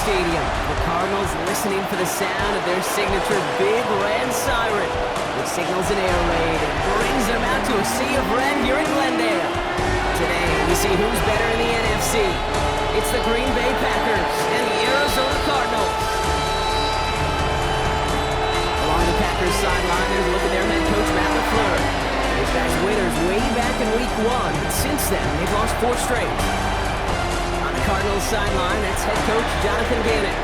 Stadium. The Cardinals listening for the sound of their signature big red siren, which signals an air raid and brings them out to a sea of red here in Glendale. Today, we see who's better in the NFC. It's the Green Bay Packers and the Arizona Cardinals. Along the Packers sideline, there's a look at their head coach, Matt LaFleur. These guys winners way back in Week 1, but since then, they've lost 4 straight. Cardinals sideline, that's head coach Jonathan Gannon.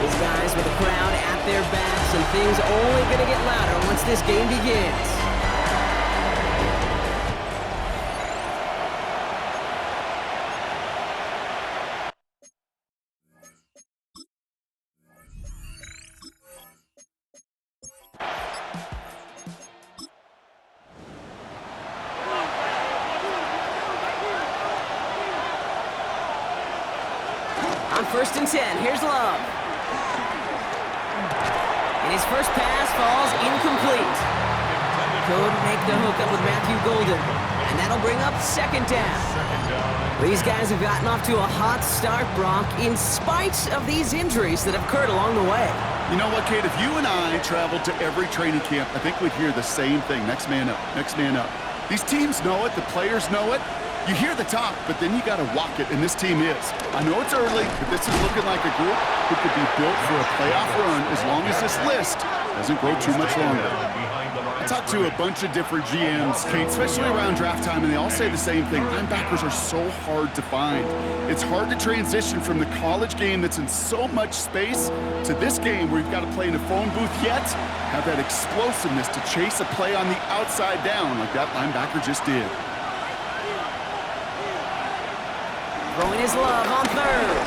These guys with the crowd at their backs, and things only going to get louder once this game begins. On 1st and 10, here's Love. And his first pass falls incomplete. Couldn't make the hook up with Matthew Golden. And that'll bring up 2nd down. These guys have gotten off to a hot start, Brock, in spite of these injuries that have occurred along the way. You know what, Kate? If you and I traveled to every training camp, I think we'd hear the same thing. Next man up, next man up. These teams know it, the players know it. You hear the talk, but then you got to walk it, and this team is. I know it's early, but this is looking like a group who could be built for a playoff run as long as this list doesn't grow too much longer. I talked to a bunch of different GMs, Kate, especially around draft time, and they all say the same thing. Linebackers are so hard to find. It's hard to transition from the college game that's in so much space to this game where you've got to play in a phone booth yet have that explosiveness to chase a play on the outside down like that linebacker just did. Throwing his Love on 3rd.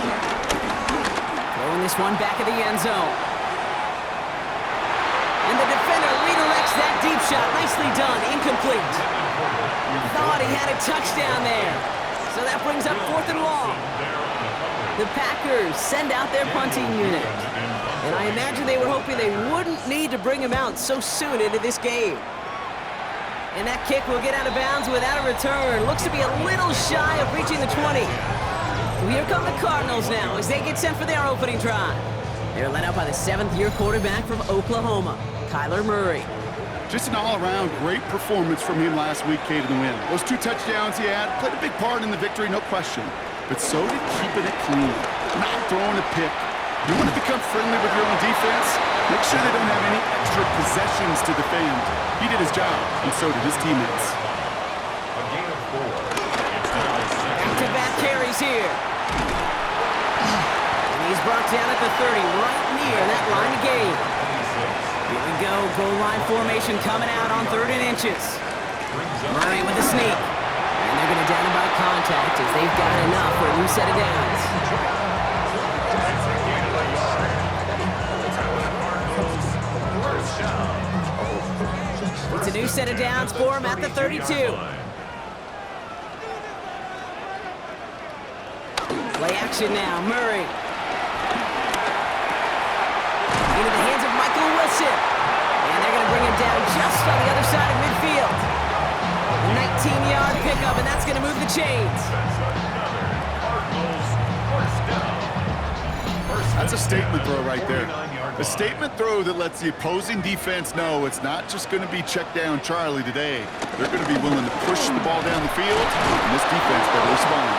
Throwing this one back of the end zone. And the defender redirects that deep shot. Nicely done. Incomplete. Thought he had a touchdown there. So that brings up 4th and long. The Packers send out their punting unit. And I imagine they were hoping they wouldn't need to bring him out so soon into this game. And that kick will get out of bounds without a return. Looks to be a little shy of reaching the 20. Here come the Cardinals now as they get set for their opening drive. They're led out by the 7th-year quarterback from Oklahoma, Kyler Murray. Just an all-around great performance from him last week, Kate, in the win. Those 2 touchdowns he had played a big part in the victory, no question. But so did keeping it clean, not throwing a pick. You want to become friendly with your own defense? Make sure they don't have any extra possessions to defend. He did his job, and so did his teammates. A gain of 4. Back-to-back carries here. And he's brought down at the 30, right near that line of gain. Here we go, goal line formation coming out on 3rd and inches. Murray with the sneak. And they're going to down him by contact as they've got enough for a new set of downs. It's a new set of downs for him at the 32. Play action now, Murray. Into the hands of Michael Wilson. And they're going to bring him down just on the other side of midfield. A 19-yard pickup, and that's going to move the chains. That's a statement throw right there. A statement throw that lets the opposing defense know it's not just going to be check down Charlie today. They're going to be willing to push the ball down the field, and this defense better respond.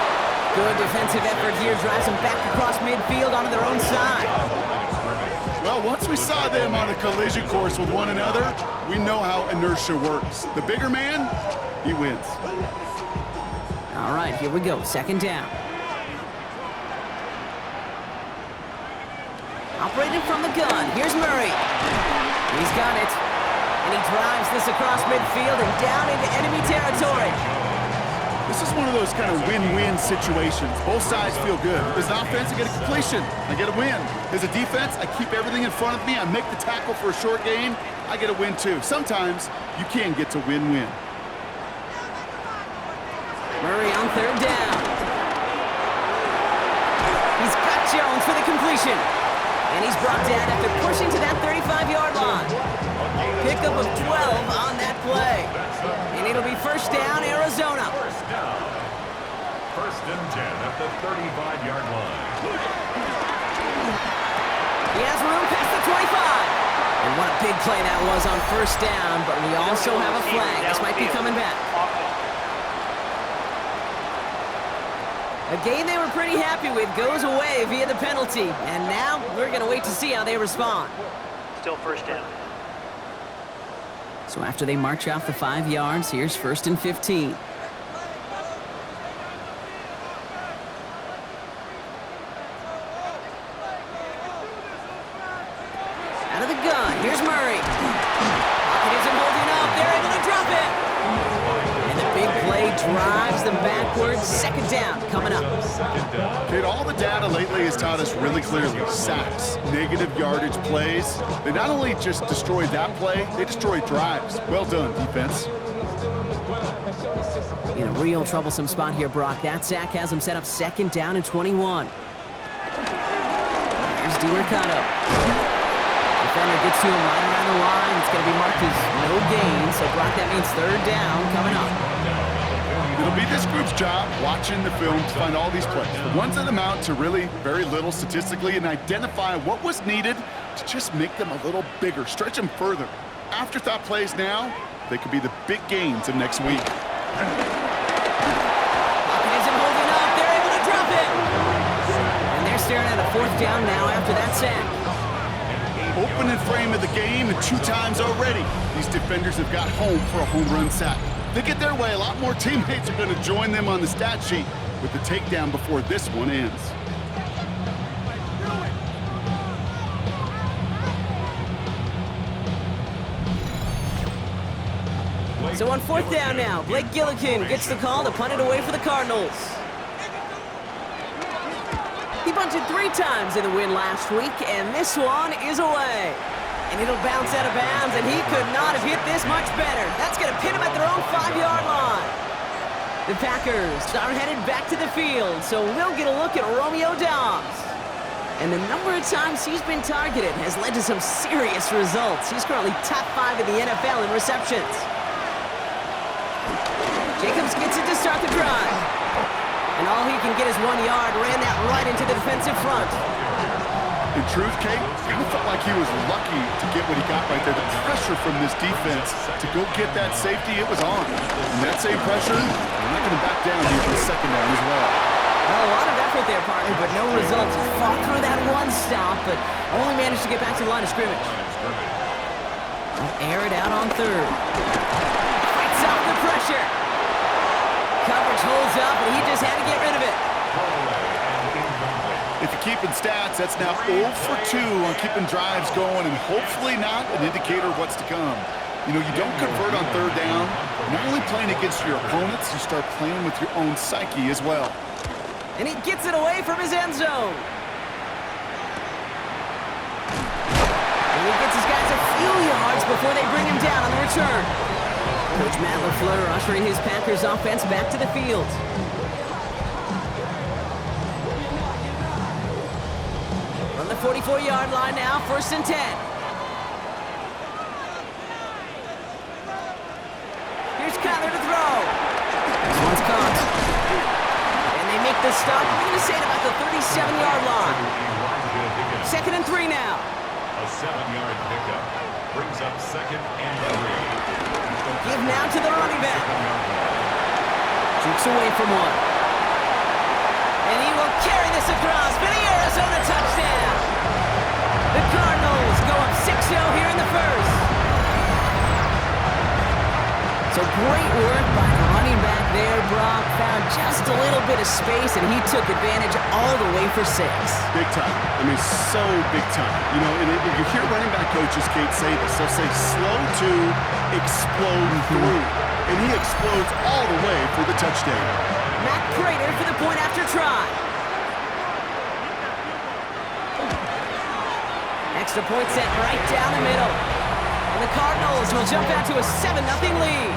Good defensive effort here, drives them back across midfield onto their own side. Well, once we saw them on a collision course with one another, we know how inertia works. The bigger man, he wins. All right, here we go, 2nd down. Operating from the gun, here's Murray. He's got it. And he drives this across midfield and down into enemy territory. This is one of those kind of win-win situations. Both sides feel good. As an offense, I get a completion. I get a win. As a defense, I keep everything in front of me. I make the tackle for a short gain. I get a win, too. Sometimes, you can get to win-win. Murray on 3rd down. He's got Jones for the completion. And he's brought down after pushing to that 35-yard line. Pickup of 12 on that play. And it'll be 1st down, Arizona. 1st and 10 at the 35-yard line. He has room past the 25. And what a big play that was on first down, but we also have a flag. This might be coming back. A game they were pretty happy with goes away via the penalty. And now we're going to wait to see how they respond. Still first down. So after they march off the 5 yards, here's 1st and 15. Out of the gun, here's Murray. Pocket isn't holding up, they're able to drop it. And the big play drives them backwards. 2nd down coming up. Kate, all the data lately has taught us really clearly, sacks, negative yardage plays. They not only just destroyed that play, they destroyed drives. Well done, defense. In a real troublesome spot here, Brock. That sack has them set up 2nd down and 21. Here's DiMercato. Defender gets to him right around the line. It's going to be marked as no gain. So, Brock, that means 3rd down coming up. It'll be this group's job watching the film to find all these plays. The ones that amount to really very little statistically and identify what was needed to just make them a little bigger, stretch them further. Afterthought plays now, they could be the big gains of next week. Pocket isn't holding up. They're able to drop it. And they're staring at a 4th down now after that sack. Opening frame of the game and 2 times already. These defenders have got home for a home run sack. They get their way, a lot more teammates are going to join them on the stat sheet with the takedown before this one ends. So on 4th down now, Blake Gillikin gets the call to punt it away for the Cardinals. He bunted 3 times in the win last week, and this one is away. And it'll bounce out of bounds, and he could not have hit this much better. That's going to pin him at their own 5-yard line. The Packers are headed back to the field, so we'll get a look at Romeo Doubs. And the number of times he's been targeted has led to some serious results. He's currently top 5 in the NFL in receptions. Jacobs gets it to start the drive. And all he can get is 1 yard, ran that right into the defensive front. In truth, Kate, kind of felt like he was lucky to get what he got right there. The pressure from this defense to go get that safety, it was on. And that same pressure, they're not going to back down here for the 2nd down as well. Well, a lot of effort there, partner, but no results. Fought through that one stop, but only managed to get back to the line of scrimmage. They'll air it out on 3rd. Fights off the pressure. Coverage holds up, and he just had to get rid of it. If you're keeping stats, that's now 0 for 2 on keeping drives going, and hopefully not an indicator of what's to come. You know, you don't convert on 3rd down. Not only playing against your opponents, you start playing with your own psyche as well. And he gets it away from his end zone. And he gets his guys a few yards before they bring him down on the return. Coach Matt LaFleur ushering his Packers offense back to the field. From the 44-yard line now, 1st and 10. Here's Kyler to throw. This one's caught. And they make the stop. I'm going to say it about the 37-yard line. 2nd and 3 now. A 7-yard pickup brings up 2nd and 3. Give now to the running back. Jukes away from one. And he will carry this across for the Arizona touchdown. The Cardinals go up 6-0 here in the 1st. So great work by the running back there. Brock found just a little bit of space, and he took advantage all the way for 6. Big time. I mean, so big time. You know, and you hear running back coaches, Kate, say this. They'll say slow to explode through. And he explodes all the way for the touchdown. Matt Prater for the point after try. Extra point set right down the middle. And the Cardinals will jump out to a 7-0 lead.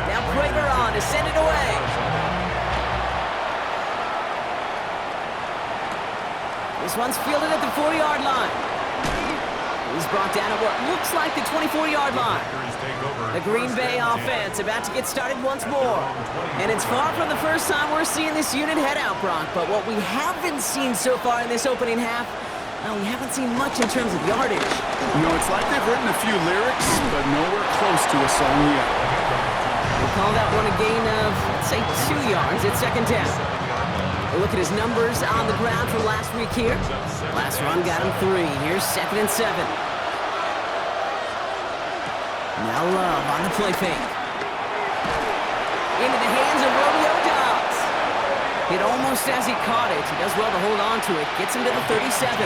Now Prater on to send it away. This one's fielded at the 4-yard line. He's brought down at what looks like the 24-yard line. The Green Bay offense about to get started once more. And it's far from the first time we're seeing this unit head out, Brock. But what we haven't seen so far in this opening half, well, we haven't seen much in terms of yardage. You know, it's like they've written a few lyrics, but nowhere close to a song yet. We'll call that one a gain of, let's say, 2 yards. It's second down. We'll look at his numbers on the ground from last week here. Last run got him 3. Here's 2nd and 7. Now Love on the play fake. Into the hands of Romeo Dobbs. Hit almost as he caught it. He does well to hold on to it. Gets him to the 37.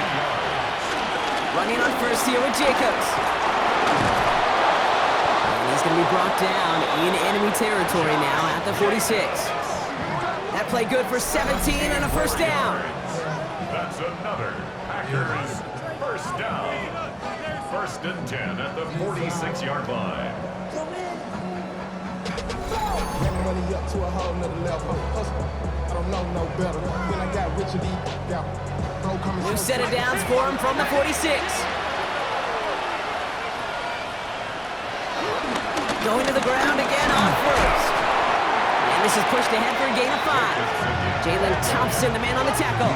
Running on first here with Jacobs. And he's going to be brought down in enemy territory now at the 46. That play good for 17 and a first down. That's another Packers first down. 1st and 10 at the 46-yard line. Money up to a whole nother level. I don't know no better. When I got rich and New set of downs for him from the 46. Going to the ground again on first. And this is pushed ahead for a gain of 5. Jalen Thompson, the man on the tackle.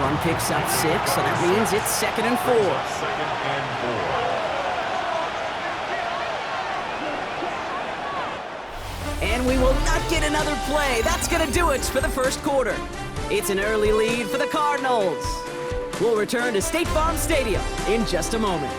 Run picks up 6, so that means it's 2nd and 4. 2nd and 4. And we will not get another play. That's going to do it for the first quarter. It's an early lead for the Cardinals. We'll return to State Farm Stadium in just a moment.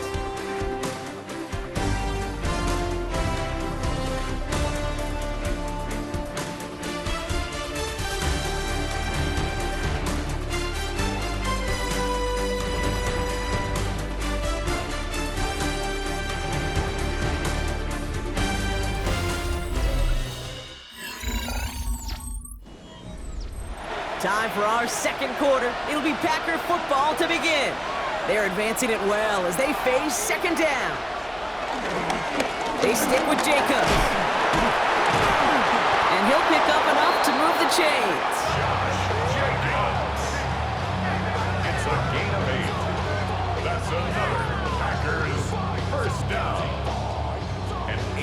Time for our second quarter. It'll be Packer football to begin. They're advancing it well as they face second down. They stick with Jacobs. And he'll pick up enough to move the chains. Jacobs. It's a gain of 8. That's another Packers first down.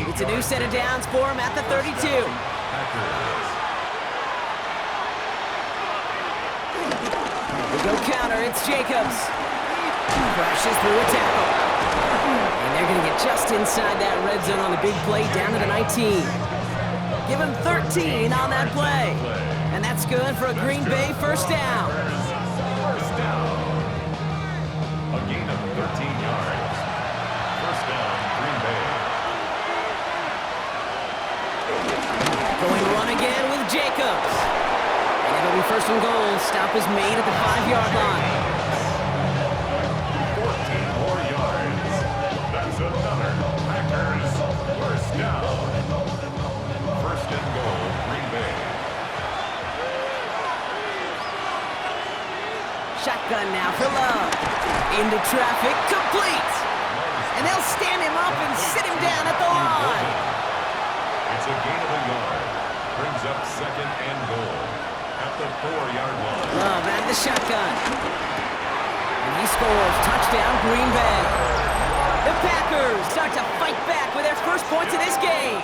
It's a new set of downs for him at the 32. Packers. Go counter, it's Jacobs. Crashes through a tackle. And they're going to get just inside that red zone on the big play down to the 19. Give him 13 on that play. And that's good for a Green Bay first down. First down. A gain of 13 yards. First down, Green Bay. Going run again with Jacobs. It'll be 1st and goal. Stop is made at the 5-yard line. 14 more yards. That's another Packers first down. 1st and goal, Green Bay. Shotgun now for Love. Into traffic, complete. And they'll stand him up and sit him down at the line. It's a gain of a yard. Brings up 2nd and goal. At the 4-yard line. Love at the shotgun. And he scores. Touchdown, Green Bay. The Packers start to fight back with their first points in this game.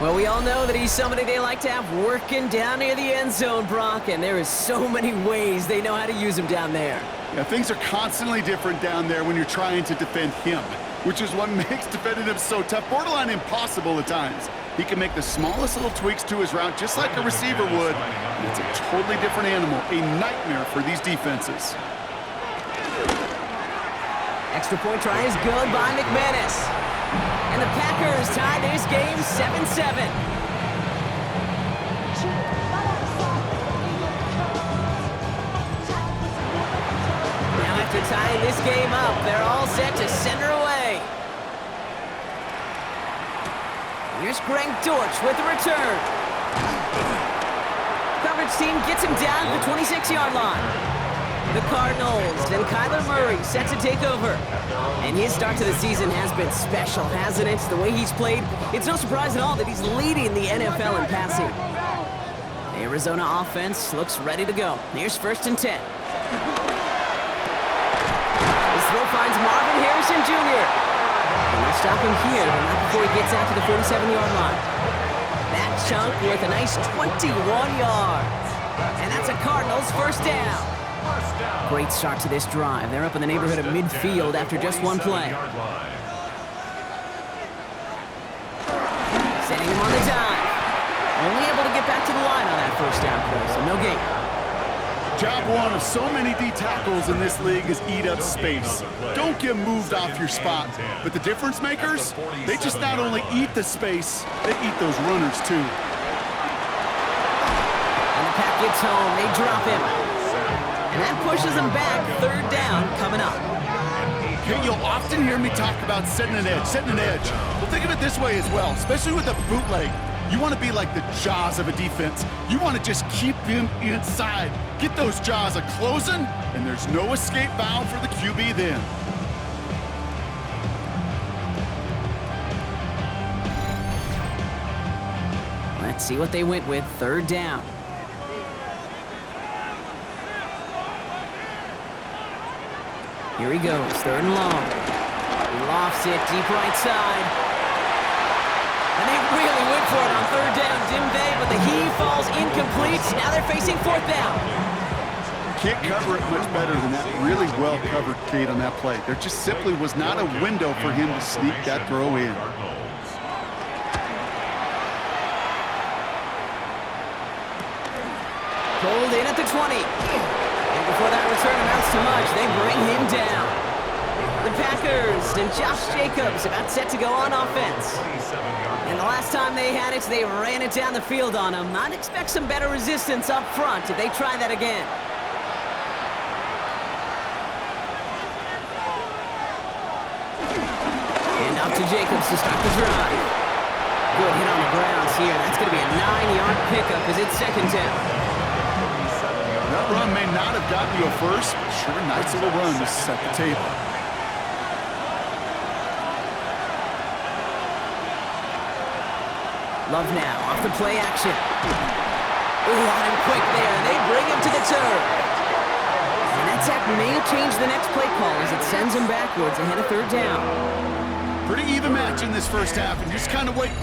Well, we all know that he's somebody they like to have working down near the end zone, Brock, and there is so many ways they know how to use him down there. Yeah, things are constantly different down there when you're trying to defend him, which is what makes defending him so tough, borderline impossible at times. He can make the smallest little tweaks to his route just like a receiver would. And it's a totally different animal, a nightmare for these defenses. Extra point try is good by McManus. And the Packers tie this game 7-7. Now after tying this game up, they're all set to send her away. Here's Greg Dortch with the return. Coverage team gets him down to the 26-yard line. The Cardinals and Kyler Murray set to take over. And his start to the season has been special, hasn't it? The way he's played, it's no surprise at all that he's leading the NFL in passing. The Arizona offense looks ready to go. Here's 1st and 10. throw finds Marvin Harrison Jr. And they'll stop him here, but not before he gets out to the 47-yard line. That chunk worth a nice 21 yards. And that's a Cardinals first down. Great start to this drive. They're up in the neighborhood of midfield after just one play. Setting him on the dive. Only able to get back to the line on that first down play, so no gain. Job one of so many D tackles in this league is eat up space. Don't get moved off your spot. But the difference makers, they just not only eat the space, they eat those runners too. And the pack gets home. They drop him. And that pushes them back. Third down coming up. Okay, you'll often hear me talk about setting an edge, Well, think of it this way as well, especially with a bootleg. You want to be like the jaws of a defense. You want to just keep him inside. Get those jaws a-closing, and there's no escape valve for the QB then. Let's see what they went with. Third down. Here he goes, third and long. He lofts it, deep right side. And they really went for it on third down, didn't they? But the heave falls incomplete. Now they're facing fourth down. Can't cover it much better than that. Really well covered, Kate, on that play. There just simply was not a window for him to sneak that throw in. Pulled in at the 20. And before that return amounts to much, they bring him down. The Packers and Josh Jacobs about set to go on offense. And the last time they had it, they ran it down the field on him. I'd expect some better resistance up front if they try that again. And up to Jacobs to start the drive. Good hit on the grounds here. That's going to be a 9-yard pickup as it's second down. That run may not have gotten you a first, but sure, nice little run to set the table. Love now, off the play action. Ooh, on him quick there. They bring him to the turf. And that sack may have changed the next play call as it sends him backwards ahead of third down. Pretty even match in this first half, and you're just kind of waiting.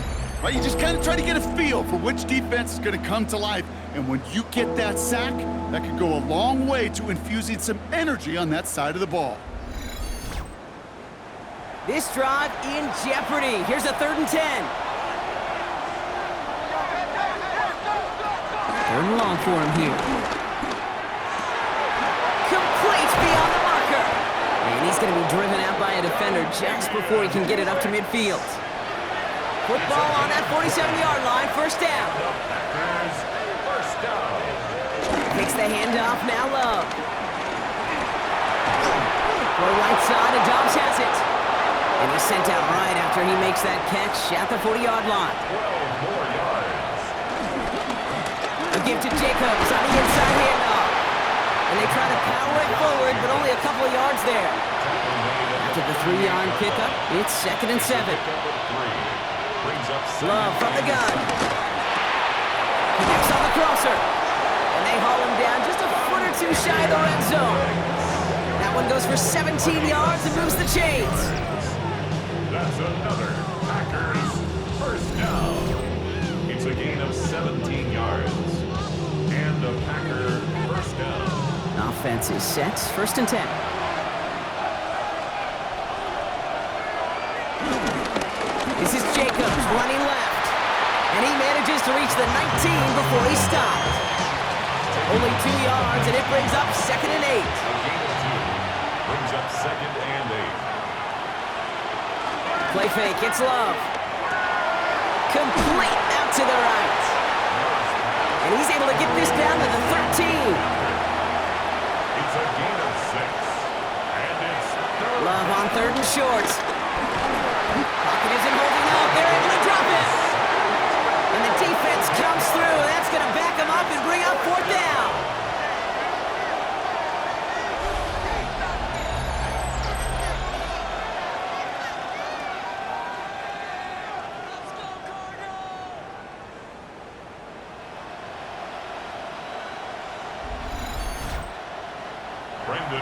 Right? You just kind of try to get a feel for which defense is going to come to life. And when you get that sack, that could go a long way to infusing some energy on that side of the ball. This drive in jeopardy. Here's a 3rd and 10. Third and long for him here. Complete beyond the marker. And he's going to be driven out by a defender just before he can get it up to midfield. Football on that 47-yard line, first down. Takes the handoff, now Love. Go right side, and Dobbs has it. And he's sent out right after he makes that catch at the 40-yard line. A give to Jacobs on the inside handoff. And they try to power it forward, but only a couple of yards there. After the 3-yard pickup, it's 2nd and 7. Love from the gun. Connects on the crosser. And they haul him down just a foot or two shy of the red zone. That one goes for 17 yards and moves the chains. That's another Packers first down. It's a gain of 17 yards. And a Packer first down. Offense is set. 1st and 10. This is Jacobs running left. And he manages to reach the 19 before he stopped. Only 2 yards, and it brings up 2nd and 8. Brings up 2nd and 8. Play fake, it's Love. Complete out to the right. And he's able to get this down to the 13. It's a gain of 6. And it's Love on 3rd and short. Pocket isn't holding up. They're able to drop it. And the defense comes through. That's going to back them up and bring up 4th down.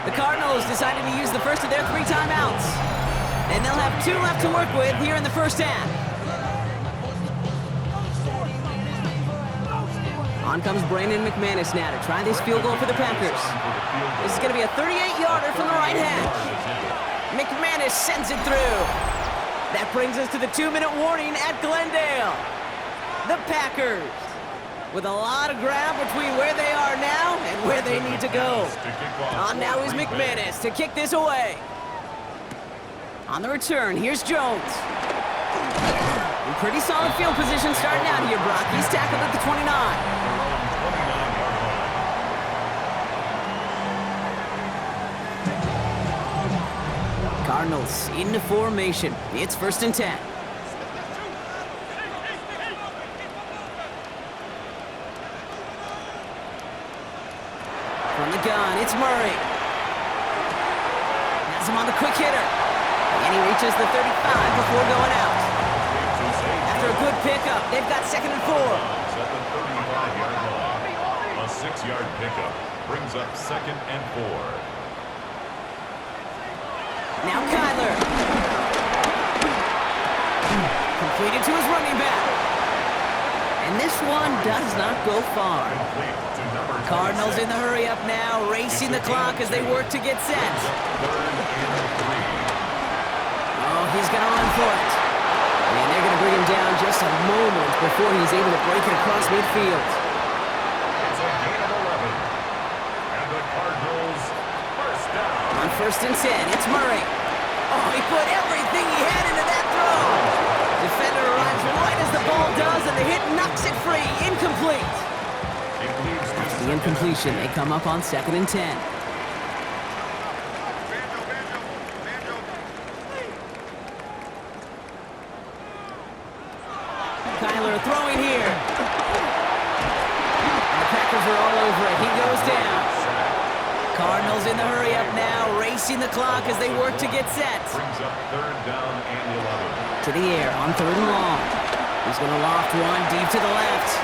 The Cardinals decided to use the first of their 3 timeouts. And they'll have 2 left to work with here in the first half. On comes Brandon McManus now to try this field goal for the Packers. This is going to be a 38-yarder from the right hash. McManus sends it through. That brings us to the 2-minute warning at Glendale. The Packers with a lot of ground between where they are now and where they need to go. On now is McManus to kick this away. On the return, here's Jones. In pretty solid field position starting out here, Brock. He's tackled at the 29. Cardinals into formation. It's 1st and 10. From the gun, it's Murray. Has him on the quick hitter. And he reaches the 35 before going out. After a good pickup, they've got 2nd and 4. At the 35-yard line. A 6-yard pickup brings up 2nd and 4. Now Kyler. Completed to his running back. And this one does not go far. Cardinals in the hurry up now, racing the clock as they work to get set. Oh, he's going to run for it. And they're going to bring him down just a moment before he's able to break it across midfield. It's a gain of 11. And the Cardinals first down. On 1st and 10, it's Murray. Oh, he put everything he had into that throw. Defender arrives right as the ball does, and the hit knocks it free. Incomplete. After the incompletion, they come up on 2nd and 10. Kyler throwing here. And the Packers are all over it. He goes down. Cardinals in the hurry up now, racing the clock as they work to get set. Brings up 3rd down and 11. To the air on 3rd and long. He's going to loft one deep to the left.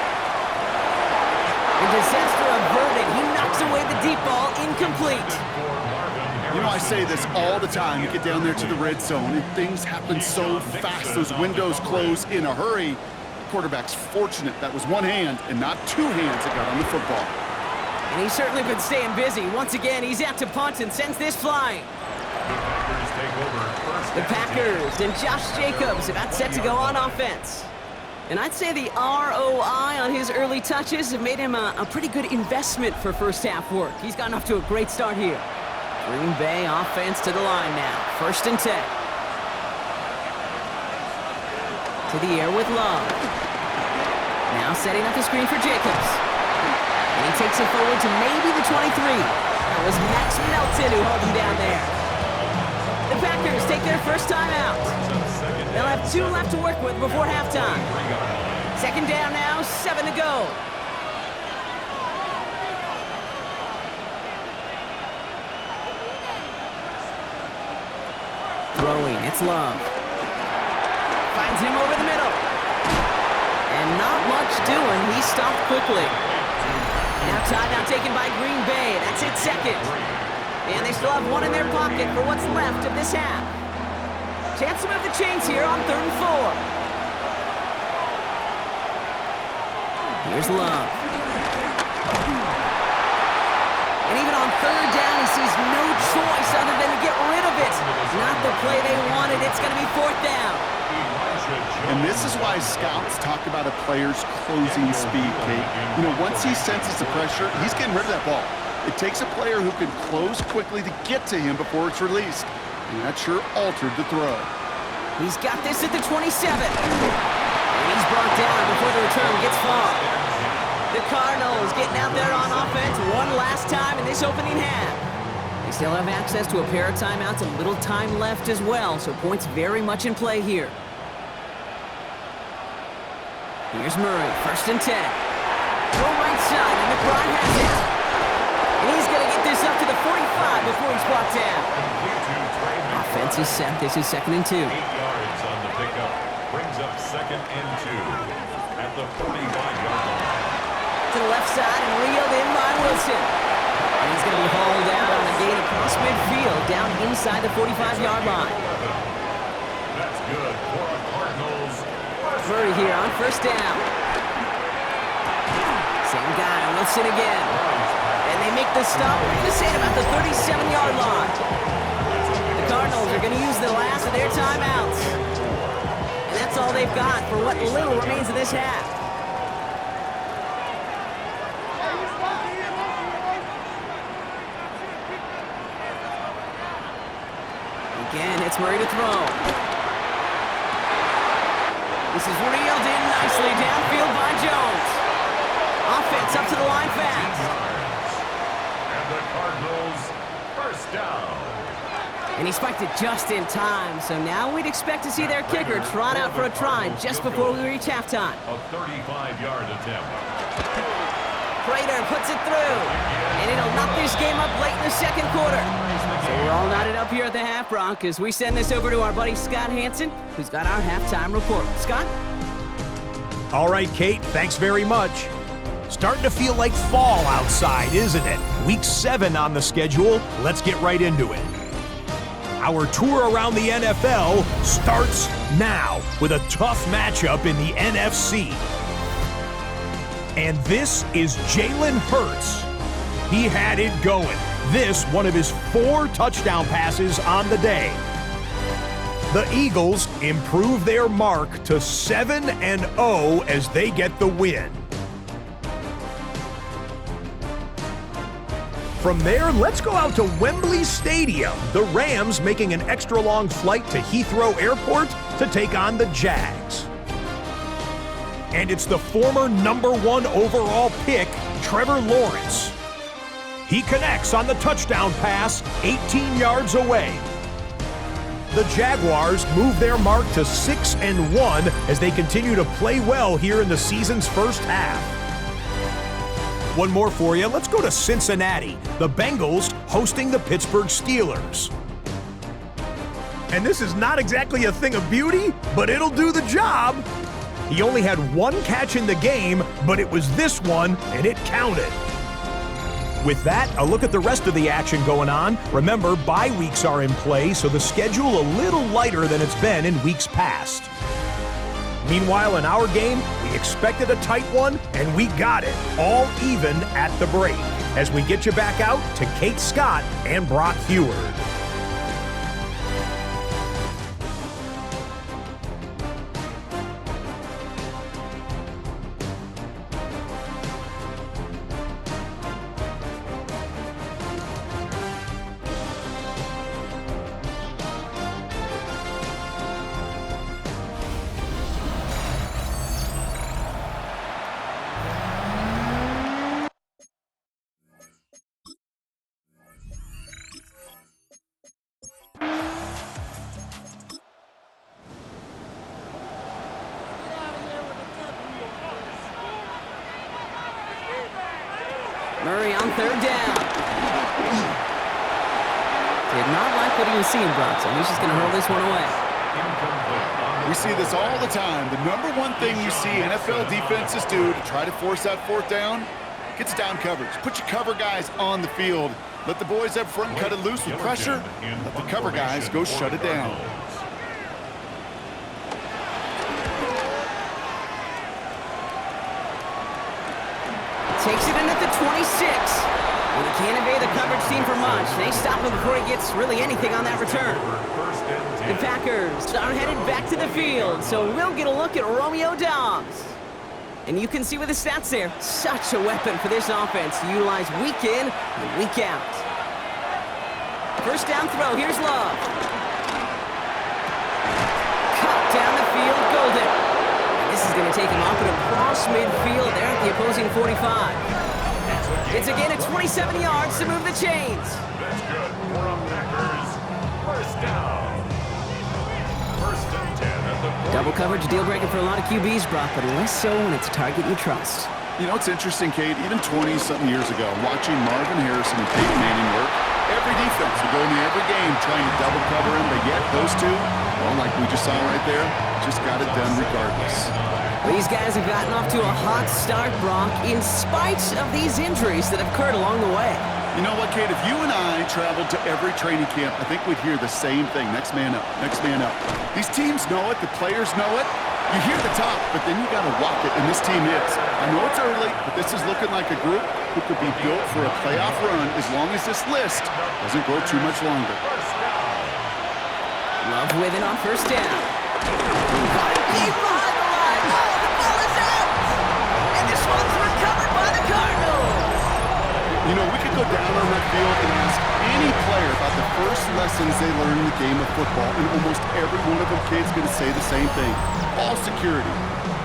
The disaster averted. He knocks away the deep ball, incomplete. You know, I say this all the time. You get down there to the red zone, and things happen so fast. Those windows close in a hurry. The quarterback's fortunate that was one hand and not 2 hands that got on the football. And he's certainly been staying busy. Once again, he's out to punt and sends this flying. The Packers and Josh Jacobs about set to go on offense. And I'd say the ROI on his early touches have made him a pretty good investment for first half work. He's gotten off to a great start here. Green Bay offense to the line now. 1st and 10. To the air with Love. Now setting up the screen for Jacobs. And he takes it forward to maybe the 23. That was Max Melton who held him down there. The Packers take their first time out. They'll have 2 left to work with before halftime. 2nd down now, 7 to go. Throwing, it's Love. Finds him over the middle. And not much doing, he stopped quickly. Now timeout taken by Green Bay. That's it, 2nd. And they still have 1 in their pocket for what's left of this half. Chance to move the chains here on 3rd and 4. Here's Love. And even on 3rd down, he sees no choice other than to get rid of it. Not the play they wanted. It's going to be 4th down. And this is why scouts talk about a player's closing speed, Kate. You know, once he senses the pressure, he's getting rid of that ball. It takes a player who can close quickly to get to him before it's released. And that sure altered the throw. He's got this at the 27. And he's brought down before the return gets far. The Cardinals getting out there on offense one last time in this opening half. They still have access to a pair of timeouts, a little time left as well, so points very much in play here. Here's Murray, 1st and 10. Go right side, and McBride has it. And he's going to get this up to the 45 before he's brought down. Offense is set. This is 2nd and 2. 8 yards on the pickup. Brings up 2nd and 2 at the 45-yard line. To the left side and reeled in by Wilson. And he's going to be hauled out on a gain across midfield, down inside the 45-yard line. That's good for a Cardinals. Murray here on first down. Same guy, Wilson again. And they make the stop, we're going to say at about the 37-yard line. The Cardinals are going to use the last of their timeouts. And that's all they've got for what little remains of this half. Again, it's Murray to throw. This is reeled in nicely downfield by Jones. Offense up to the line fast. And the Cardinals first down. And he spiked it just in time, so now we'd expect to see their kicker trot out for a try just before we reach halftime. A 35-yard attempt. Prater puts it through, and it'll knock this game up late in the second quarter. So we're all knotted up here at the half, Bronc, as we send this over to our buddy Scott Hansen, who's got our halftime report. Scott? All right, Kate, thanks very much. Starting to feel like fall outside, isn't it? Week 7 on the schedule. Let's get right into it. Our tour around the NFL starts now with a tough matchup in the NFC. And this is Jalen Hurts. He had it going. This, one of his 4 touchdown passes on the day. The Eagles improve their mark to 7-0 as they get the win. From there, let's go out to Wembley Stadium. The Rams making an extra long flight to Heathrow Airport to take on the Jags. And it's the former #1 overall pick, Trevor Lawrence. He connects on the touchdown pass 18 yards away. The Jaguars move their mark to 6-1 as they continue to play well here in the season's first half. One more for you. Let's go to Cincinnati. The Bengals hosting the Pittsburgh Steelers. And this is not exactly a thing of beauty, but it'll do the job. He only had 1 catch in the game, but it was this one, and it counted. With that, a look at the rest of the action going on. Remember, bye weeks are in play, so the schedule a little lighter than it's been in weeks past. Meanwhile, in our game, we expected a tight one, and we got it, all even at the break, as we get you back out to Kate Scott and Brock Heward. Murray on third down. Did not like what he was seeing, Bronx, so he's just going to hurl this one away. We see this all the time. The #1 thing you see NFL defenses do to try to force that 4th down, gets down coverage. Put your cover guys on the field. Let the boys up front cut it loose with pressure. Let the cover guys go shut it down. Takes it in at the 26. Well, he can't evade the coverage team for much. They stop him before he gets really anything on that return. The Packers are headed back to the field, so we'll get a look at Romeo Doubs. And you can see with the stats there, such a weapon for this offense to utilize week in and week out. First down throw, here's Love. Cut down the field, Golden. This is going to take him up and across midfield there at the opposing 45. It's again at 27 yards to move the chains. That's good for a Packers first down. First and 10 at the 40. Double coverage deal breaker for a lot of QBs, Brock, but less so when it's a target you trust. You know, it's interesting, Kate, even 20-something years ago, watching Marvin Harrison and Peyton Manning work, every defense would go into every game trying to double cover him, but yet those two, well, like we just saw right there, just got it done regardless. These guys have gotten off to a hot start, Brock, in spite of these injuries that have occurred along the way. You know what, Kate? If you and I traveled to every training camp, I think we'd hear the same thing. Next man up, next man up. These teams know it. The players know it. You hear the talk, but then you got to walk it, and this team is. I know it's early, but this is looking like a group who could be built for a playoff run as long as this list doesn't grow too much longer. Love with it on first down. Got it deep behind the line. Oh, the ball is out! And this one's recovered by the Cardinals. You know, we could go down on that field and ask any player about the first lessons they learned in the game of football, and almost every one of them kids going to say the same thing. Ball security.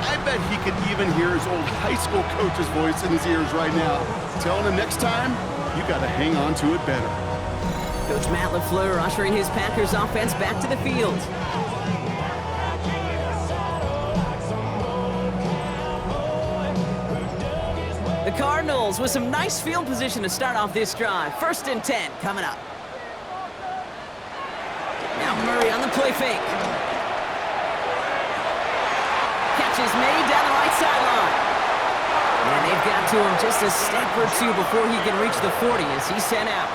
I bet he could even hear his old high school coach's voice in his ears right now, telling him next time, you got to hang on to it better. Coach Matt LaFleur ushering his Packers offense back to the field. The Cardinals with some nice field position to start off this drive. 1st and 10 coming up. Now Murray on the play fake. Catch is made down the right sideline. And they've got to him just a step or two before he can reach the 40 as he's sent out.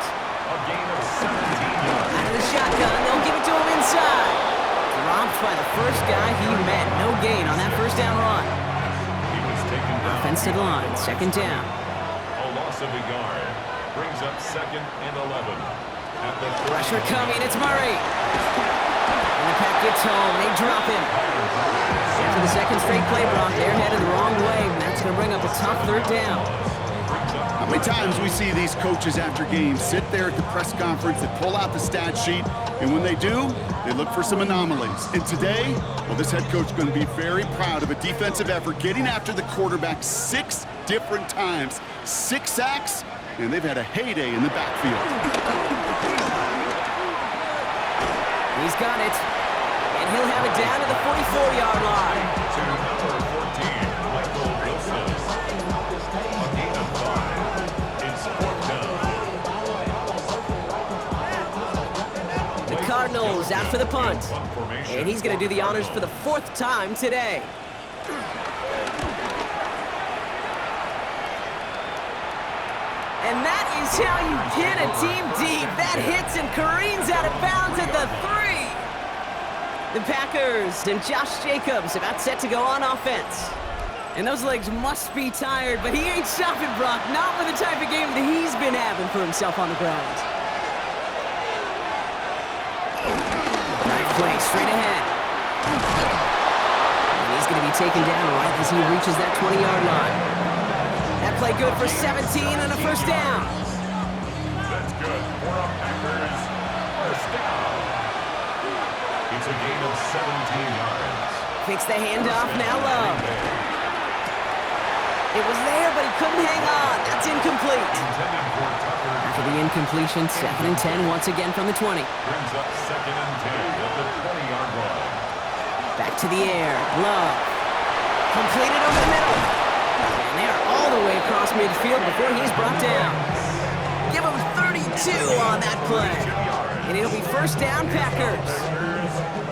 A gain of 17 yards. Out of the shotgun, they'll give it to him inside. Dropped by the first guy he met. No gain on that first down run. He was taken down. Offensive line, 2nd down. A loss of a yard. Brings up 2nd and 11. At the Pressure coming, it's Murray. And the pack gets home, they drop him. After the second straight play, Brock, they're headed the wrong way. And that's going to bring up a tough 3rd down. How many times we see these coaches after games sit there at the press conference and pull out the stat sheet, and when they do, they look for some anomalies. And today, well, this head coach is going to be very proud of a defensive effort, getting after the quarterback 6 different times. 6 sacks, and they've had a heyday in the backfield. He's got it. And he'll have it down to the 44-yard line. To number 14, Michael Wilson. A gain of 5. It's 4th down. The Cardinals out for the punt. And he's going to do the honors for the 4th time today. And that is how you get a team deep. That hits and careens out of bounds at the 3. The Packers and Josh Jacobs about set to go on offense. And those legs must be tired, but he ain't stopping, Brock. Not with the type of game that he's been having for himself on the ground. Right play, straight ahead. And he's going to be taken down right as he reaches that 20-yard line. That play good for 17 and a 1st down. That's good for a Packers 1st down. It's a gain of 17 yards. Fakes the handoff, now Love. It was there, but he couldn't hang on. That's incomplete. Intended for Tucker. After the incompletion, 2nd and 10 once again from the 20. Brings up 2nd and 10 at the 20-yard line. Back to the air, Love. Completed over the middle. And they are all the way across midfield before he's brought down. Give him 32 on that play. And it'll be 1st down, Packers.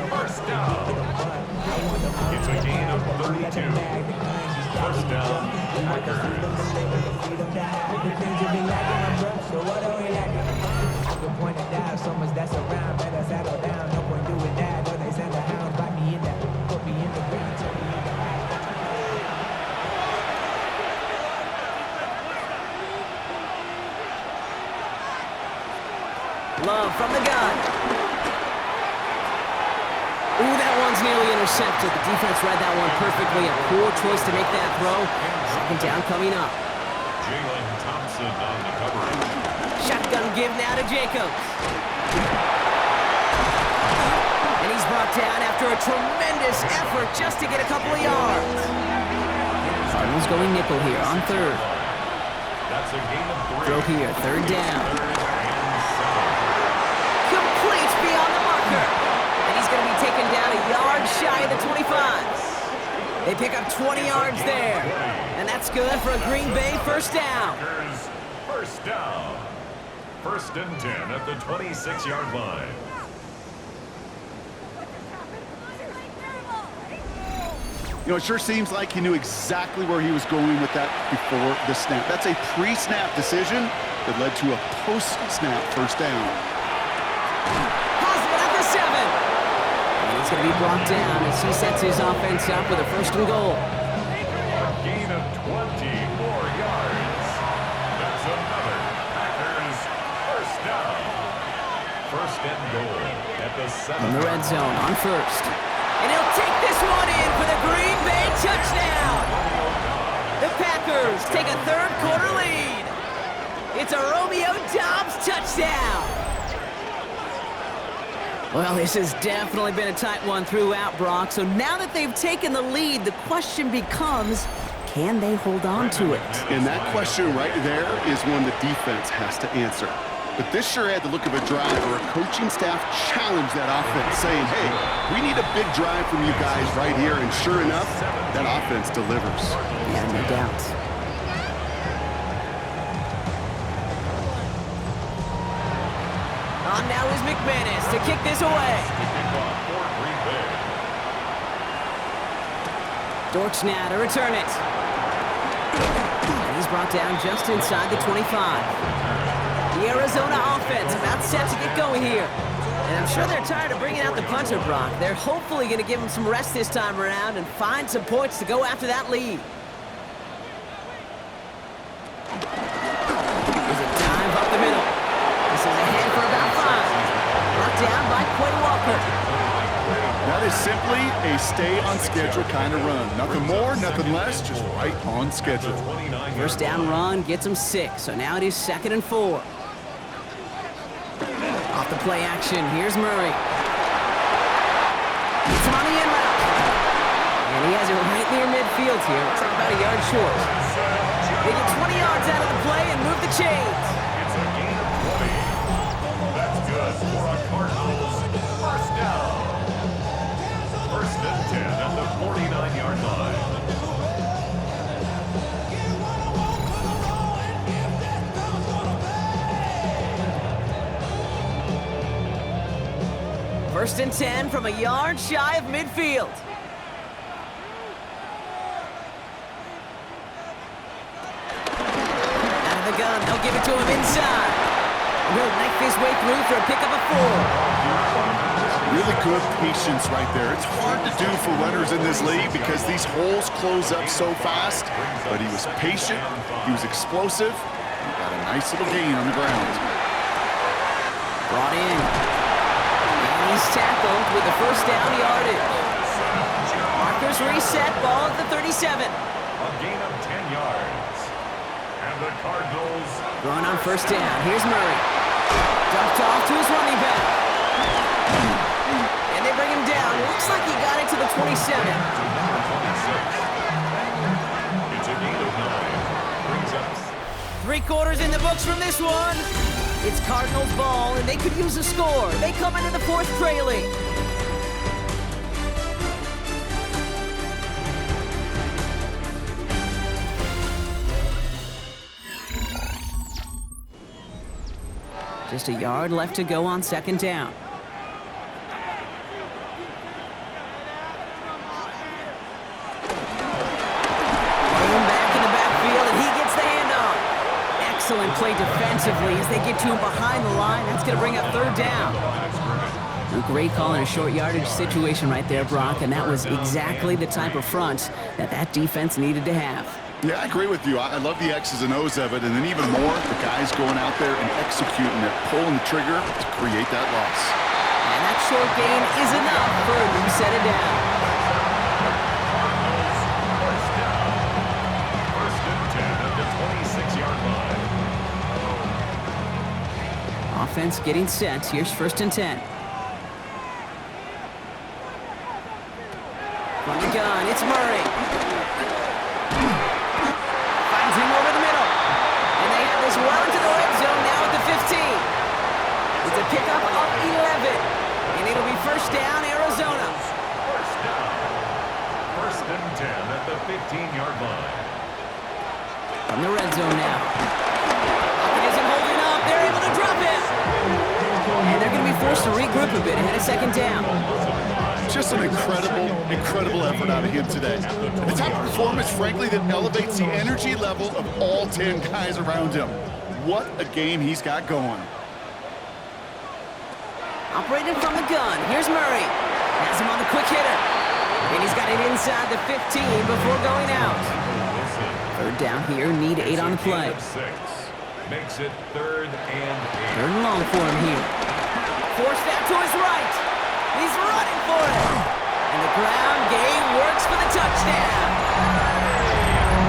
1st down. It's a gain of 32. 1st down, Packers. Love from the gun. Ooh, that one's nearly intercepted. The defense read that one perfectly. A poor choice to make that throw. 2nd down coming up. Jalen Thompson on the coverage. Shotgun give now to Jacobs. And he's brought down after a tremendous effort just to get a couple of yards. Cardinals going nickel here on 3rd. That's a gain of 3. Throw here, 3rd down. 3rd and 7. Complete beyond the marker. And he's going to be taken down a yard shy of the 25. They pick up 20 yards there. And that's good for a Green Bay 1st down. Packers 1st down. 1st and 10 at the 26-yard line. You know, it sure seems like he knew exactly where he was going with that before the snap. That's a pre-snap decision, that led to a post-snap first down. Has it at the 7. And he's going to be brought down as he sets his offense up with a 1st and goal. A gain of 20 more yards. That's another Packers first down. 1st and goal at the 7. In the red zone on 1st. And he'll take this one in for the Green Bay touchdown. The Packers take a 3rd quarter lead. It's a Romeo Doubs touchdown. Well, this has definitely been a tight one throughout, Brock. So now that they've taken the lead, the question becomes, can they hold on to it? And that question right there is one the defense has to answer. But this sure had the look of a drive where a coaching staff challenged that offense, saying, hey, we need a big drive from you guys right here. And sure enough, that offense delivers. Yeah, no doubt. On now is McManus to kick this away. Dortch now to return it. And he's brought down just inside the 25. The Arizona offense about set to get going here. And I'm sure they're tired of bringing out the punter, Brock. They're hopefully going to give him some rest this time around and find some points to go after that lead. There's a dive up the middle. This is ahead for about 5. Brought down by Quay Walker. That is simply a stay-on-schedule kind of run. Nothing more, nothing less, just right on schedule. 1st down run gets him 6, so now it is 2nd and 4. Off the play action, here's Murray. It's him on the in route. And he has it right near midfield here. Looks like about a yard short. They get 20 yards out of the play and move the chains. It's a gain of 20. That's good for a Cardinals first down. 1st and 10 at the 49-yard line. First and 10 from a yard shy of midfield. Out of the gun, they'll give it to him inside. And he'll knife his way through for a pickup of 4. Really good patience right there. It's hard to do for runners in this league because these holes close up so fast. But he was patient, he was explosive, and got a nice little gain on the ground. Brought in. He's tackled with the 1st down yardage. Markers reset, ball at the 37. A gain of 10 yards. And the Cardinals Going on 1st down. Here's Murray. Dumped off to his running back. And they bring him down. Looks like he got it to the 27. to number 26. It's a gain of 9. Brings us 3 quarters in the books from this one. It's Cardinals ball, and they could use a score. They come into the 4th trailing. Just a yard left to go on 2nd down. Back in the backfield, and he gets the handoff. Excellent play defensively as they get to him behind the line. That's going to bring up 3rd down. A great call in a short yardage situation right there, Brock, and that was exactly the type of front that defense needed to have. Yeah, I agree with you. I love the X's and O's of it, and then even more, the guys going out there and executing it, pulling the trigger to create that loss. And that short gain is enough for a new set of down. first down. 1st and 10 at the 26-yard line. Offense getting set. Here's 1st and 10. From the gun, it's Murray. Finds him over the middle. And they have this well into the red zone now at the 15. It's a pickup of 11. And it'll be 1st down, Arizona. First down. 1st and 10 at the 15-yard line. From the red zone now. Lockett isn't holding up. They're able to drop him. And they're going to be forced to regroup a bit ahead of 2nd down. Just an incredible effort out of him today. The type of performance, frankly, that elevates the energy level of all 10 guys around him. what a game he's got going. Operating from the gun. Here's Murray. Has him on the quick hitter. And he's got it inside the 15 before going out. Third down here. Need 8 on the play. Makes it 3rd and 8. Third and long for him here. Forced out to his right. He's running for it. And the ground game works for the touchdown.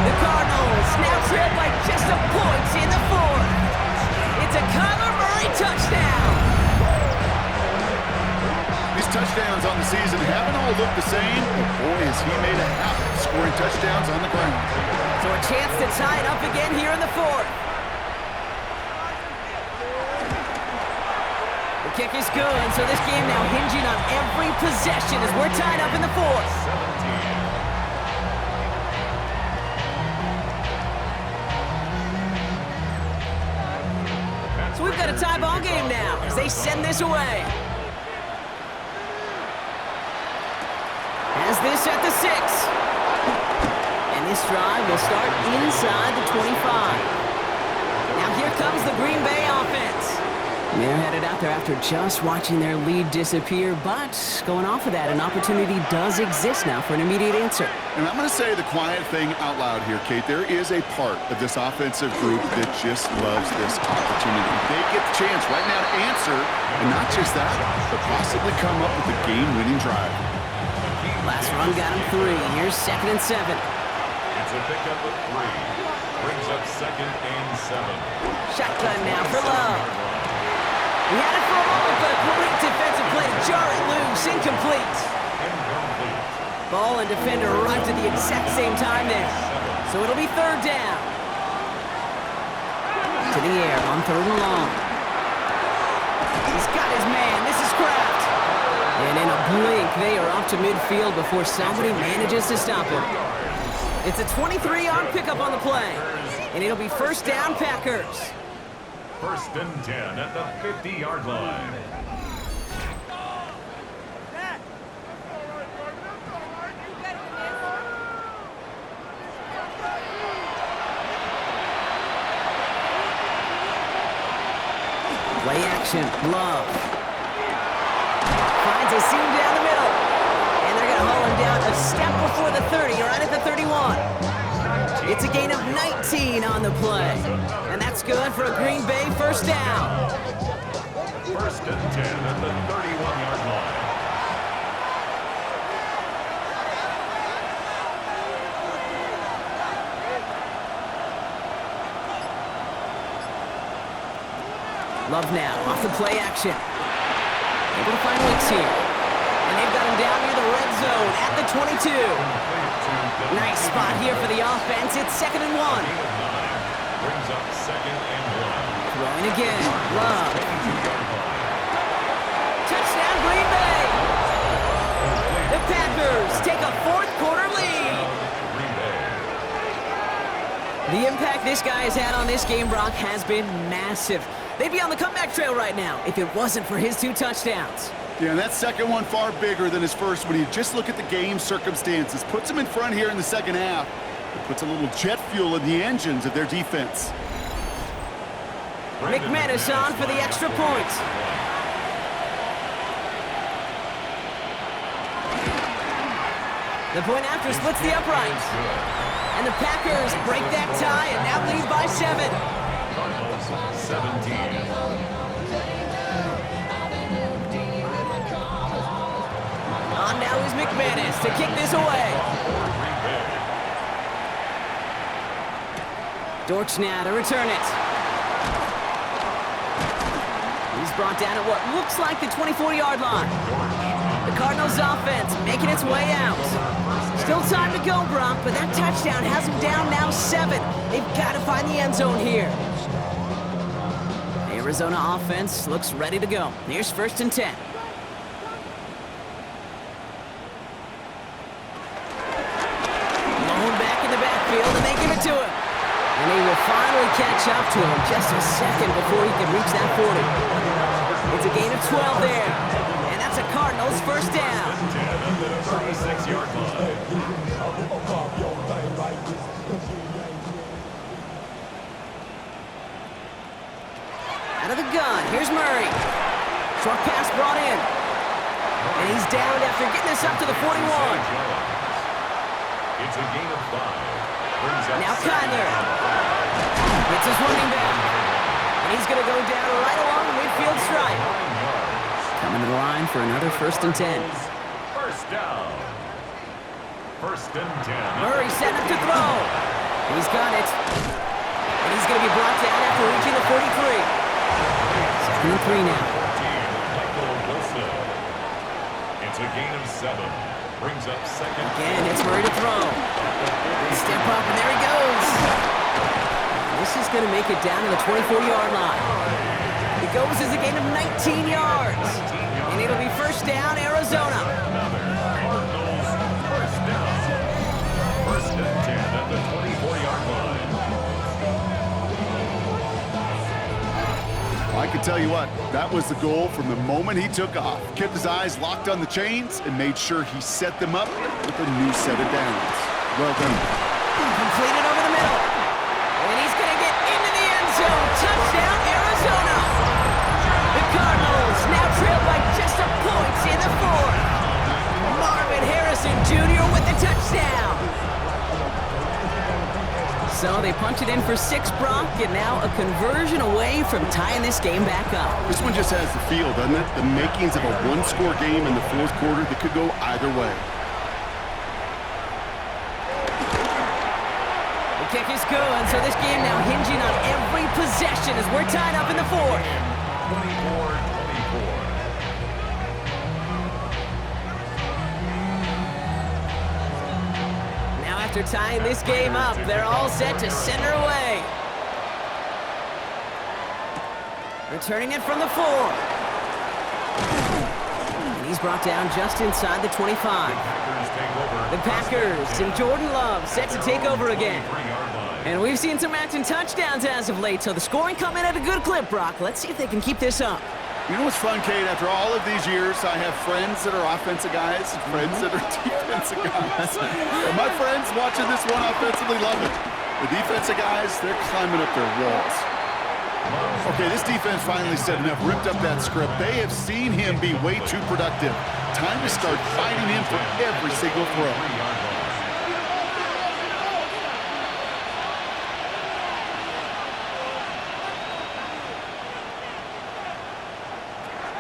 The Cardinals now trail by just a point in the 4th. It's a Kyler Murray touchdown. These touchdowns on the season haven't all looked the same, but boy, has he made a habit of scoring touchdowns on the ground. So a chance to tie it up again here in the 4th. The kick is good, so this game now hinging on every possession as we're tied up in the 4th. 17. So we've got a tie ball game now as they send this away. Has this at the 6. And this drive will start inside the 25. Now here comes the Green Bay offense. And they're headed out there after just watching their lead disappear, but going off of that, an opportunity does exist now for an immediate answer. And I'm going to say the quiet thing out loud here, Kate. There is a part of this offensive group that just loves this opportunity. They get the chance right now to answer, and not just that, but possibly come up with a game-winning drive. Last run got him 3. Here's 2nd and 7. It's a pickup of 3. Brings up 2nd and 7. Shotgun now for Love. He had it for a moment, but a great defensive play to jar it loose. Incomplete. Ball and defender arrived at the exact same time there. So it'll be 3rd down. To the air on 3rd and long. He's got his man. This is Kraft. And in a blink, they are off to midfield before somebody manages to stop him. It's a 23-yard pickup on the play. And it'll be 1st down, Packers. 1st and 10 at the 50-yard line. Play action, Love. Finds a seam down the middle. And they're going to haul him down a step before the 30, right at the 31. It's a gain of 19 on the play. And that's good for a Green Bay 1st down. 1st and 10 at the 31-yard line. Love now, off the play action. Able to find Wicks here. And they've got him down near the red zone at the 22. Nice spot here for the offense. It's 2nd and 1. Brings up 2nd and 1. Throwing again. Love. Touchdown, Green Bay. The Packers take a 4th quarter lead. The impact this guy has had on this game, Brock, has been massive. They'd be on the comeback trail right now if it wasn't for his 2 touchdowns. Yeah, and that second one far bigger than his first when you just look at the game circumstances. Puts them in front here in the second half. It puts a little jet fuel in the engines of their defense. McManus on for the extra point. The point after splits the upright. And the Packers break that tie and now lead by 7. Cardinals 17. On now is McManus to kick this away. Dortch now to return it. He's brought down at what looks like the 24-yard line. The Cardinals offense making its way out. Still time to go, Brock, but that touchdown has them down now 7. They've got to find the end zone here. Arizona offense looks ready to go. Here's 1st and 10. Blown back in the backfield, and they give it to him. And he will finally catch up to him just a second before he can reach that 40. It's a gain of 12 there. And that's a Cardinals 1st down. 36-yard line. Out of the gun, here's Murray. Short pass brought in. And he's down after getting this up to the 41. It's a gain of 5. Now Kyler. It's his running back. And he's going to go down right along the midfield stripe. Coming to the line for another 1st and 10. First down. 1st and 10. Murray set up to throw. He's got it. And he's going to be brought down after reaching the 43. 2nd and 3 now. It's a gain of 7. Brings up 2nd. Again, it's Murray to throw. Step up, and there he goes. This is going to make it down to the 24-yard line. It goes as a gain of 19 yards. And it'll be 1st down, Arizona. Cardinals, 1st down. 1st and 10 at the 24-yard line. I can tell you what, that was the goal from the moment he took off. Kept his eyes locked on the chains and made sure he set them up with a new set of downs. Well done. Completed over the middle. And he's going to get into the end zone. Touchdown, Arizona. The Cardinals now trail by just a point in the 4th. Marvin Harrison Jr. with the touchdown. So they punch it in for 6, Brock, and now a conversion away from tying this game back up. This one just has the feel, doesn't it? The makings of a one-score game in the 4th quarter that could go either way. The kick is good, so this game now hinging on every possession as we're tied up in the 4th. 24-24. After tying this game up, they're all set to send her away. Returning it from the 4. And he's brought down just inside the 25. The Packers and Jordan Love set to take over again. And we've seen some matching touchdowns as of late, so the scoring coming at a good clip, Brock. Let's see if they can keep this up. You know what's fun, Kate? After all of these years, I have friends that are offensive guys and friends that are defensive guys. And my friends watching this one offensively love it. The defensive guys, they're climbing up their walls. Okay, this defense finally said enough, ripped up that script. They have seen him be way too productive. Time to start fighting him for every single throw.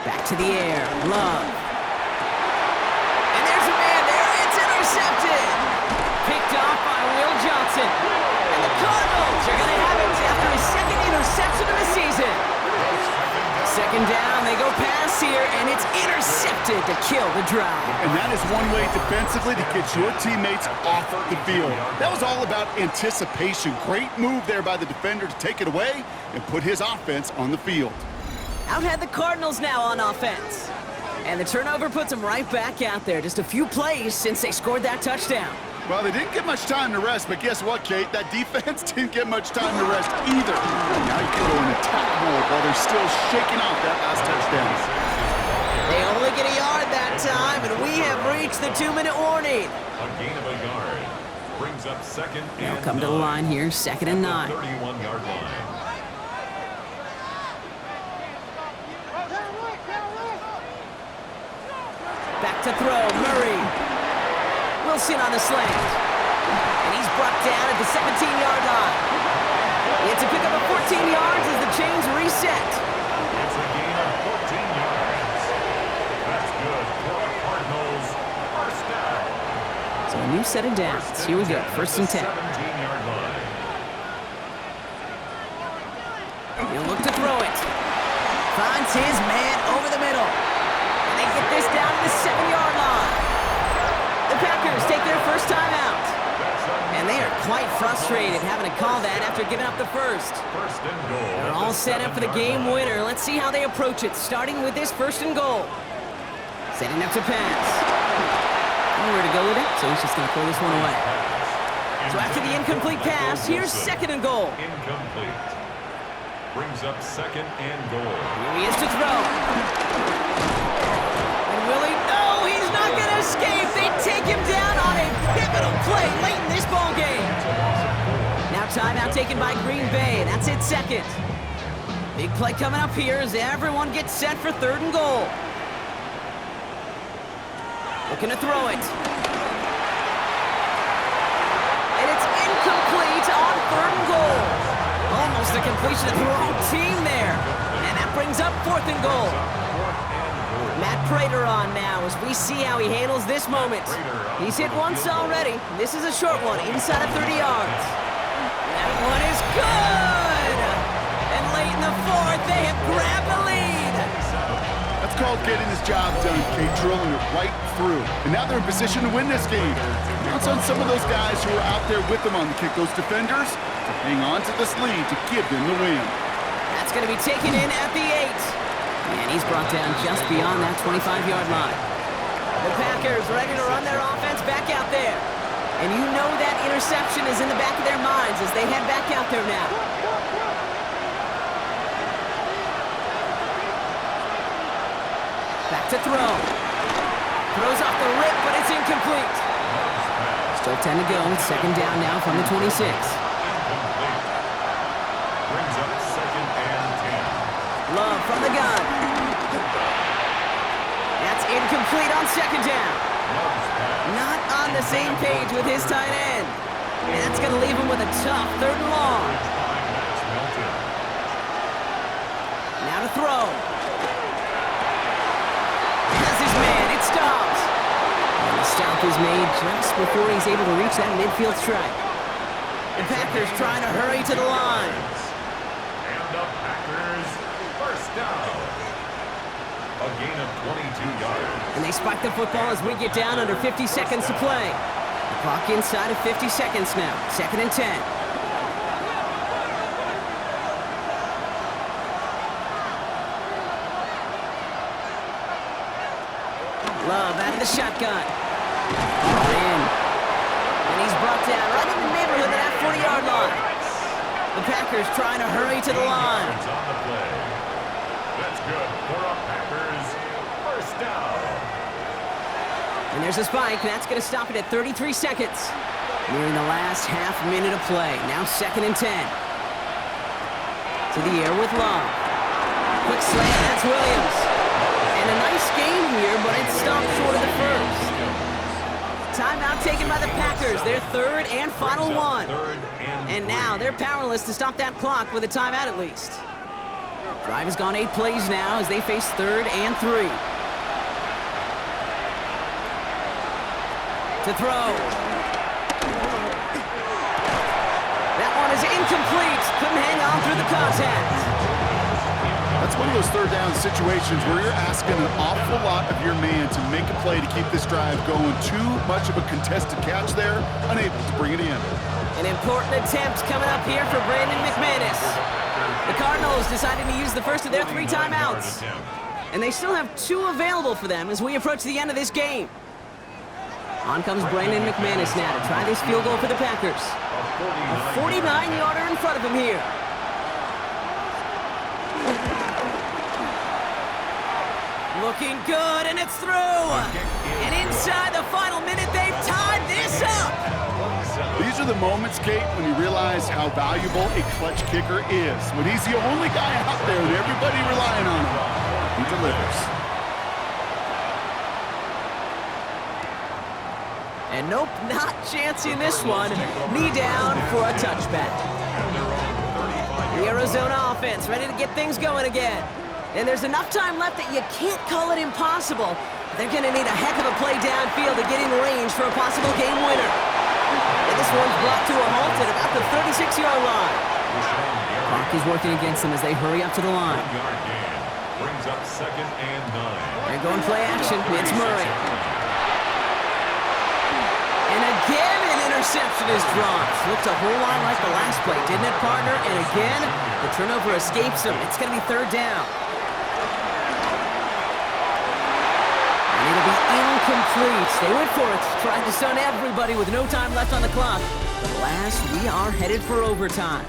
Back to the air, Love. And there's a man there, it's intercepted. Picked off by Will Johnson. And the Cardinals are going to have it after his 2nd interception of the season. 2nd down, they go pass here, and it's intercepted to kill the drive. And that is one way defensively to get your teammates off the field. That was all about anticipation. Great move there by the defender to take it away and put his offense on the field. Out had the Cardinals now on offense. And the turnover puts them right back out there. Just a few plays since they scored that touchdown. Well, they didn't get much time to rest, but guess what, Kate? That defense didn't get much time to rest either. Now you can go in attack mode while they're still shaking off that last touchdown. They only get a yard that time, and we have reached the 2-minute warning. A gain of a yard. Brings up 2nd and 9. They'll come to the line here, 2nd and 9. 31-yard line. Back to throw, Murray. Wilson on the slant. And he's brought down at the 17-yard line. It's a pickup of 14 yards as the chains reset. It's a gain of 14 yards. That's good for the Cardinals. 1st down. So a new set of downs. Here we go, 1st and 10. 17-yard line. He'll look to throw it. Finds his man over the middle. And they get this down to the 7-yard line. The Packers take their first time out. And they are quite frustrated having to call that after giving up the first. 1st and goal. They're all set up for the game winner. Let's see how they approach it, starting with this 1st and goal. Setting up to pass. Nowhere to go with it, so he's just going to throw this one away. So after the incomplete pass, here's 2nd and goal. Incomplete. Brings up 2nd and goal. Here he is to throw. And will he? No, he's not going to escape. They take him down on a pivotal play late in this ball game. Now timeout taken by Green Bay. That's it, 2nd. Big play coming up here as everyone gets set for 3rd and goal. Looking to throw it. And it's incomplete on 3rd and goal. Almost a completion of the wrong team there. And that brings up 4th and goal. Matt Prater on now as we see how he handles this moment. He's hit once already. This is a short one, inside of 30 yards. That one is good! And late in the 4th, they have grabbed the lead. That's called getting his job done, Kate, drilling it right through. And now they're in position to win this game. Counts on some of those guys who are out there with them on the kick, those defenders, to hang on to this lead to give them the win. That's going to be taken in at the 8. And he's brought down just beyond that 25-yard line. The Packers ready to run their offense back out there. And you know that interception is in the back of their minds as they head back out there now. Back to throw. Throws off the rip, but it's incomplete. Still 10 to go. 2nd down now from the 26. Brings up 2nd and 10. Love from the gun. That's incomplete on 2nd down. Not on the same page with his tight end. And that's going to leave him with a tough 3rd and long. Now to throw. Has his man. It stops. And the stop is made just before he's able to reach that midfield strike. The Packers trying to hurry to the line. And the Packers, 1st down. A gain of 22 yards. And they spike the football as we get down under 50 seconds to play. The clock inside of 50 seconds now. 2nd and 10. Love out of the shotgun. In. And he's brought down right in the neighborhood of that 40-yard line. The Packers trying to hurry to the line. It's on the play. That's good for a Packers 1st down. And there's a spike. That's going to stop it at 33 seconds. Nearing the last half minute of play. Now 2nd and 10. To the air with Love. Quick slant. That's Williams. And a nice game here, but it stopped short of the 1st. Timeout taken by the Packers. Their 3rd and final one. And now they're powerless to stop that clock with a timeout at least. Drive has gone 8 plays now as they face 3rd and 3. To throw. That one is incomplete. Couldn't hang on through the contact. That's one of those 3rd down situations where you're asking an awful lot of your man to make a play to keep this drive going. Too much of a contested catch there, unable to bring it in. An important attempt coming up here for Brandon McManus. The Cardinals deciding to use the first of their 3 timeouts. And they still have 2 available for them as we approach the end of this game. On comes Brandon McManus now to try this field goal for the Packers. A 49-yarder in front of him here. Looking good, and it's through. And inside the final minute, they've tied this up. These are the moments, Kate, when you realize how valuable a clutch kicker is. When he's the only guy out there and everybody relying on him, he delivers. And nope, not chancing this one. Knee down for a touchback. The Arizona offense ready to get things going again. And there's enough time left that you can't call it impossible. They're going to need a heck of a play downfield to get in range for a possible game winner. And this one's brought to a halt at about the 36-yard line. Clock is working against them as they hurry up to the line. Brings up 2nd and 9. They're going play action. It's Murray. And again, an interception is dropped. Looked a whole lot like the last play, didn't it, partner? And again, the turnover escapes them. It's going to be 3rd down. And it'll be incomplete. They went for it, tried to stun everybody with no time left on the clock. But last, we are headed for overtime.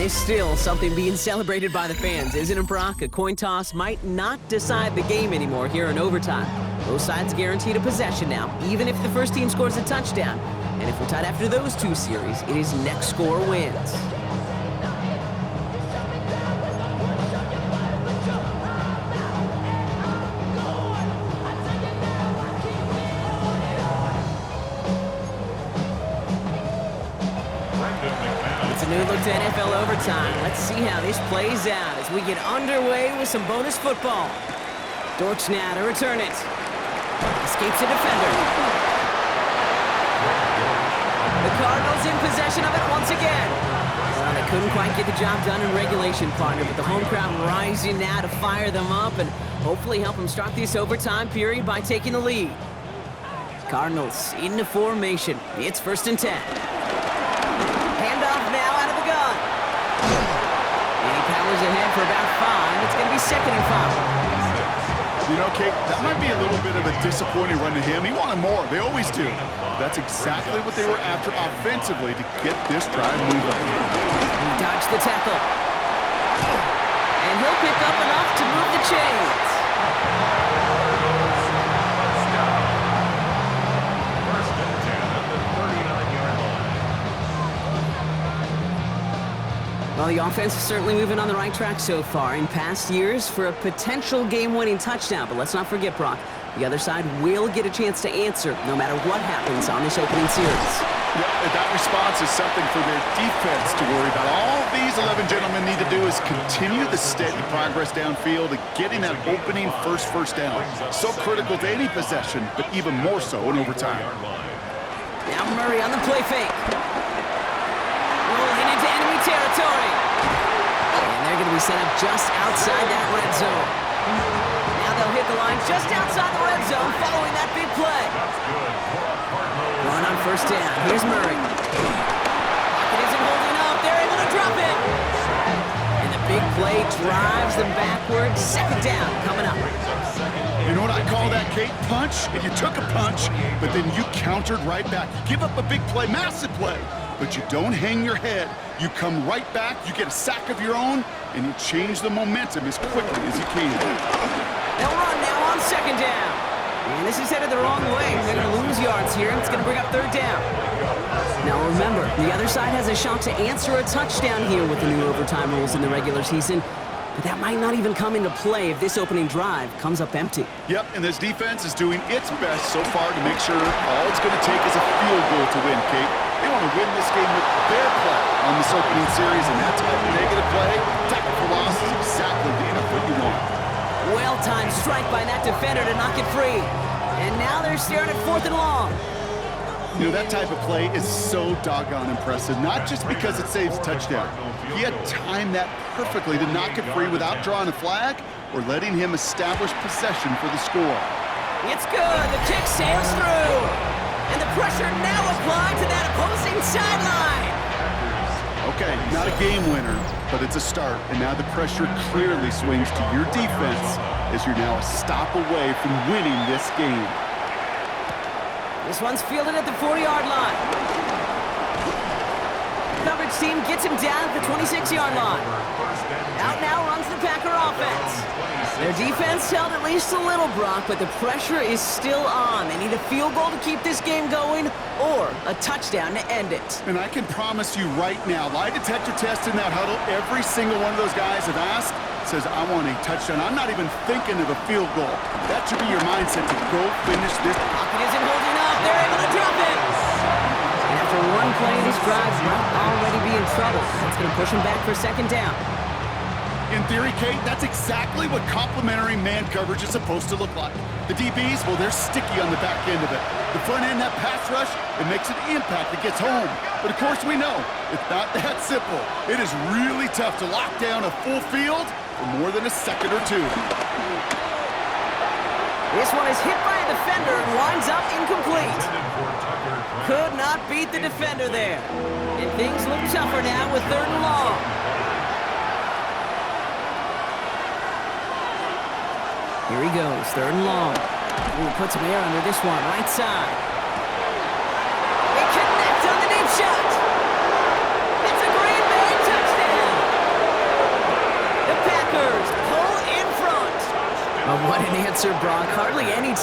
is still something being celebrated by the fans, isn't it, Brock? A coin toss might not decide the game anymore here in overtime. Both sides guaranteed a possession now, even if the first team scores a touchdown. And if we're tied after those two series, it is next score wins. It's a new look to NFL overtime. Let's see how this plays out as we get underway with some bonus football. Dortch now to return it. Escapes a defender. The Cardinals in possession of it once again. Well, they couldn't quite get the job done in regulation, partner, but the home crowd rising now to fire them up and hopefully help them start this overtime period by taking the lead. Cardinals into formation. It's 1st and 10. Handoff now out of the gun. And he powers ahead for about 5. It's going to be 2nd and 5. You know, Kate, that might be a little bit of a disappointing run to him. He wanted more. They always do. But that's exactly what they were after offensively to get this drive moving. He dodged the tackle. And he'll pick up enough to move the chains. First and 10 at the 39-yard line. Well, the offense is certainly moving on the right track so far in past years for a potential game-winning touchdown. But let's not forget, Brock, the other side will get a chance to answer no matter what happens on this opening series. Yeah, that response is something for their defense to worry about. All these 11 gentlemen need to do is continue the steady progress downfield and getting that opening first down. So critical to any possession, but even more so in overtime. Now Murray on the play fake. Rolling into enemy territory. And they're going to be set up just outside that red zone. Now they'll hit the line just outside the red zone following that big play. Run on 1st down. Here's Murray. Pocket isn't holding up. They're able to drop it. And the big play drives them backwards. 2nd down coming up. You know what I call that, Kate? Punch, and you took a punch, but then you countered right back. You give up a big play, massive play, but you don't hang your head. You come right back, you get a sack of your own, and you change the momentum as quickly as you can. They'll run now on 2nd down. And this is headed the wrong way. They're going to lose yards here, and it's going to bring up 3rd down. Now remember, the other side has a shot to answer a touchdown here with the new overtime rules in the regular season. But that might not even come into play if this opening drive comes up empty. Yep, and this defense is doing its best so far to make sure all it's going to take is a field goal to win, Kate. They want to win this game with their play on this opening series, and that type of negative play, technical loss is exactly the effort you want. Well-timed strike by that defender to knock it free. And now they're staring at 4th and long. You know, that type of play is so doggone impressive, not just because it saves a touchdown. He had timed that perfectly to knock it free without drawing a flag or letting him establish possession for the score. It's good. The kick sails through. And the pressure now applied to that opposing sideline. Okay, not a game winner, but it's a start. And now the pressure clearly swings to your defense as you're now a stop away from winning this game. This one's fielded at the 40-yard line. Coverage team gets him down at the 26-yard line. Out now runs the Packer offense. Their defense held at least a little, Brock, but the pressure is still on. They need a field goal to keep this game going or a touchdown to end it. And I can promise you right now, lie detector test in that huddle, every single one of those guys have asked, says, I want a touchdown. I'm not even thinking of a field goal. That should be your mindset to go finish this. Pocket isn't holding up. They're able to drop it. And after one play, this drive might already be in trouble. That's going to push him back for 2nd down. In theory, Kate, that's exactly what complementary man coverage is supposed to look like. The DBs, well, they're sticky on the back end of it. The front end, that pass rush, it makes an impact. It gets home. But of course we know, it's not that simple. It is really tough to lock down a full field for more than a second or two. This one is hit by a defender and winds up incomplete. Could not beat the defender there. And things look tougher now with 3rd and long. Here he goes, 3rd and long. Ooh, put some air under this one, right side. They connect on the deep shot. It's a Green Bay touchdown. Oh, what an answer, Brock. Hardly any time.